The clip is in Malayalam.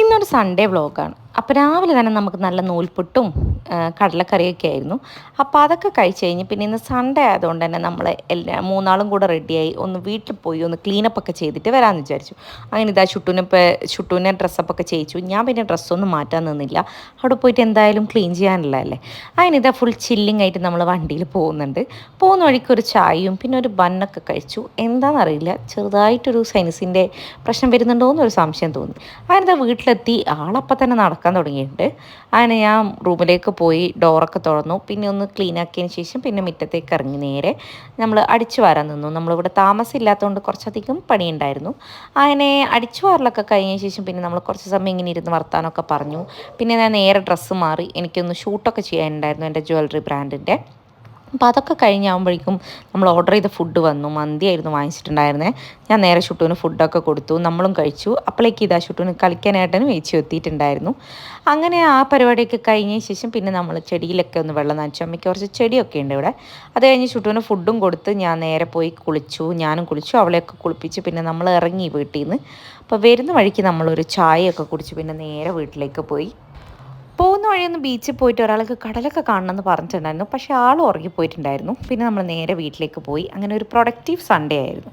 ഇന്നൊരു സൺഡേ വ്ളോഗാണ്. അപ്പോൾ രാവിലെ തന്നെ നമുക്ക് നല്ല നൂൽപുട്ടും കടലക്കറിയൊക്കെ ആയിരുന്നു. അപ്പോൾ അതൊക്കെ കഴിച്ച് കഴിഞ്ഞ് പിന്നെ ഇന്ന് സൺഡേ ആയതുകൊണ്ട് തന്നെ നമ്മൾ മൂന്നാളും കൂടെ റെഡിയായി ഒന്ന് വീട്ടിൽ പോയി ഒന്ന് ക്ലീനപ്പൊക്കെ ചെയ്തിട്ട് വരാമെന്ന് വിചാരിച്ചു. അങ്ങനെ ഇതാ ചുട്ടൂനെ ഡ്രസ്സപ്പൊക്കെ ചെയ്യിച്ചു. ഞാൻ പിന്നെ ഡ്രസ്സൊന്നും മാറ്റാൻ നിന്നില്ല. അവിടെ പോയിട്ട് എന്തായാലും ക്ലീൻ ചെയ്യാനുള്ളതല്ലേ. അങ്ങനെ ഇതാ ഫുൾ ചില്ലിങ് ആയിട്ട് നമ്മൾ വണ്ടിയിൽ പോകുന്നുണ്ട്. പോകുന്ന വഴിക്ക് ഒരു ചായയും പിന്നെ ഒരു ബന്നൊക്കെ കഴിച്ചു. എന്താണെന്നറിയില്ല, ചെറുതായിട്ടൊരു സൈനസിൻ്റെ പ്രശ്നം വരുന്നുണ്ടോ എന്നൊരു സംശയം തോന്നി. അങ്ങനെ വീട്ടിലെത്തി ആളപ്പം തന്നെ നടക്കാൻ തുടങ്ങിയിട്ടുണ്ട്. അങ്ങനെ ഞാൻ റൂമിലേക്ക് പോയി ഡോറൊക്കെ തുറന്നു. പിന്നെ ഒന്ന് ക്ലീൻ ആക്കിയതിന് ശേഷം പിന്നെ മുറ്റത്തേക്ക് ഇറങ്ങി നേരെ നമ്മൾ അടിച്ചു വാരാൻ നിന്നു. നമ്മളിവിടെ താമസമില്ലാത്തതുകൊണ്ട് കുറച്ചധികം പണിയുണ്ടായിരുന്നു. അങ്ങനെ അടിച്ചു വാരലൊക്കെ കഴിഞ്ഞ ശേഷം പിന്നെ നമ്മൾ കുറച്ച് സമയം ഇങ്ങനെ ഇരുന്ന് വർത്താനമൊക്കെ പറഞ്ഞു. പിന്നെ ഞാൻ നേരെ ഡ്രസ്സ് മാറി എനിക്കൊന്ന് ഷൂട്ടൊക്കെ ചെയ്യാനുണ്ടായിരുന്നു എൻ്റെ ജ്വല്ലറി ബ്രാൻഡിൻ്റെ. അപ്പോൾ അതൊക്കെ കഴിഞ്ഞാകുമ്പോഴേക്കും നമ്മൾ ഓർഡർ ചെയ്ത ഫുഡ് വന്നു. മന്തിയായിരുന്നു വാങ്ങിച്ചിട്ടുണ്ടായിരുന്നത്. ഞാൻ നേരെ ഷുട്ടൂന് ഫുഡൊക്കെ കൊടുത്തു, നമ്മളും കഴിച്ചു. അപ്പോഴേക്ക് ഇതാ ഷുട്ടൂന് കളിക്കാനായിട്ടാണ് വേച്ചു എത്തിയിട്ടുണ്ടായിരുന്നു. അങ്ങനെ ആ പരിപാടിയൊക്കെ കഴിഞ്ഞ ശേഷം പിന്നെ നമ്മൾ ചെടിയിലൊക്കെ ഒന്ന് വെള്ളം നനച്ചു. അമ്മയ്ക്ക് കുറച്ച് ചെടിയൊക്കെ ഉണ്ട് ഇവിടെ. അത് കഴിഞ്ഞ് ഷുട്ടൂന് ഫുഡും കൊടുത്ത് ഞാൻ നേരെ പോയി കുളിച്ചു. ഞാനും കുളിച്ചു, അവളെയൊക്കെ കുളിപ്പിച്ച് പിന്നെ നമ്മൾ ഇറങ്ങി വീട്ടിൽ നിന്ന്. അപ്പോൾ വരുന്ന വഴിക്ക് നമ്മളൊരു ചായയൊക്കെ കുടിച്ച് പിന്നെ നേരെ വീട്ടിലേക്ക് പോയി. പോകുന്ന വഴിയൊന്ന് ബീച്ചിൽ പോയിട്ട് ഒരാൾക്ക് കടലൊക്കെ കാണണമെന്ന് പറഞ്ഞിട്ടുണ്ടായിരുന്നു. പക്ഷേ ആൾ ഉറങ്ങിപ്പോയിട്ടുണ്ടായിരുന്നു. പിന്നെ നമ്മൾ നേരെ വീട്ടിലേക്ക് പോയി. അങ്ങനെ ഒരു പ്രൊഡക്റ്റീവ് സൺഡേ ആയിരുന്നു.